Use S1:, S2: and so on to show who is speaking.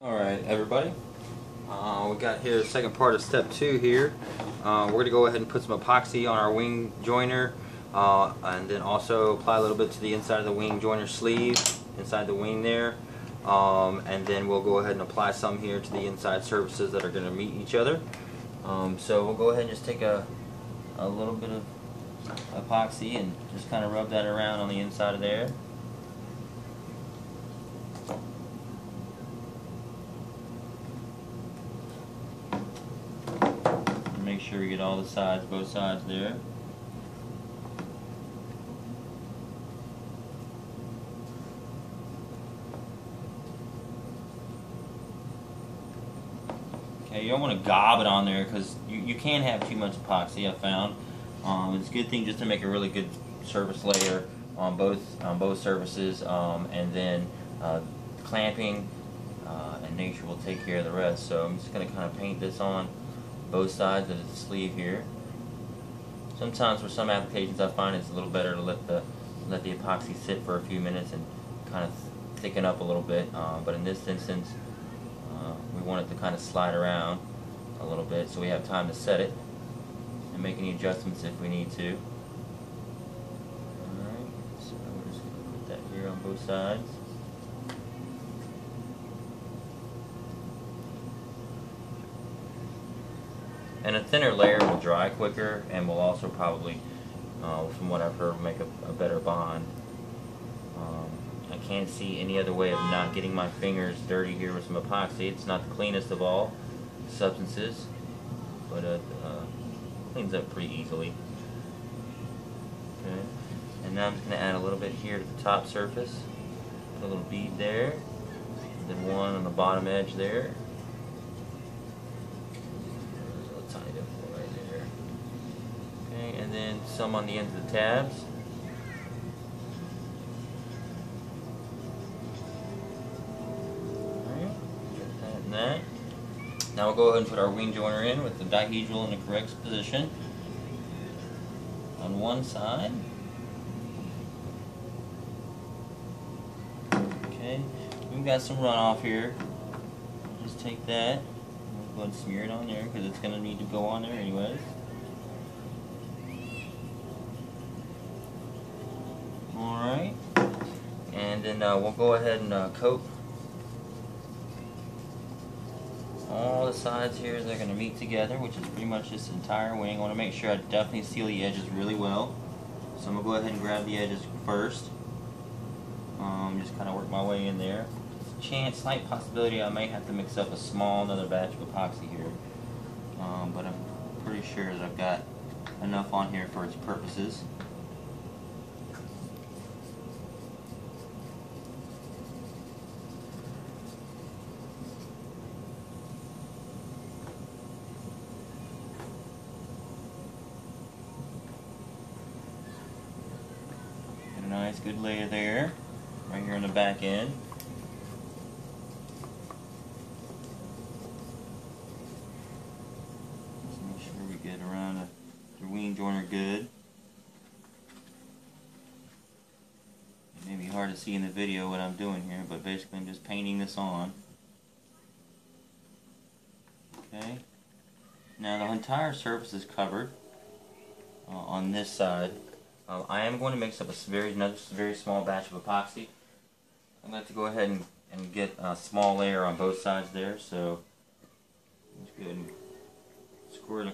S1: Alright everybody, we got here the second part of step 2 here. We're going to go ahead and put some epoxy on our wing joiner and then also apply a little bit to the inside of the wing joiner sleeve, inside the wing there, and then we'll go ahead and apply some here to the inside surfaces that are going to meet each other. So we'll go ahead and just take a little bit of epoxy and just kind of rub that around on the inside of there. Make sure we get all the sides, both sides there. Okay, you don't want to gob it on there because you can have too much epoxy, I found. It's a good thing just to make a really good surface layer on both surfaces, and then clamping and nature will take care of the rest. So I'm just going to kind of paint this on both sides of the sleeve here. Sometimes for some applications I find it's a little better to let the epoxy sit for a few minutes and kind of thicken up a little bit, but in this instance we want it to kind of slide around a little bit so we have time to set it and make any adjustments if we need to. Alright, so we're just going to put that here on both sides. And a thinner layer will dry quicker and will also probably, from what I've heard, make a better bond. I can't see any other way of not getting my fingers dirty here with some epoxy. It's not the cleanest of all substances, but it cleans up pretty easily. Okay. And now I'm just going to add a little bit here to the top surface. Put a little bead there, and then one on the bottom edge there. And then some on the ends of the tabs. Alright, get that and that. Now we'll go ahead and put our wing joiner in with the dihedral in the correct position on one side. Okay, we've got some runoff here. We'll just take that and we'll go ahead and smear it on there because it's going to need to go on there anyways. Alright, and then we'll go ahead and coat all the sides here as they're going to meet together, which is pretty much this entire wing. I want to make sure I definitely seal the edges really well. So I'm going to go ahead and grab the edges first. Just kind of work my way in there. Slight possibility I may have to mix up another batch of epoxy here. But I'm pretty sure that I've got enough on here for its purposes. Nice good layer there, right here on the back end. Just make sure we get around the wing joiner good. It may be hard to see in the video what I'm doing here, but basically I'm just painting this on. Okay. Now the entire surface is covered on this side. I am going to mix up another very small batch of epoxy. I'm going to have to go ahead and get a small layer on both sides there, so let's go ahead and squirt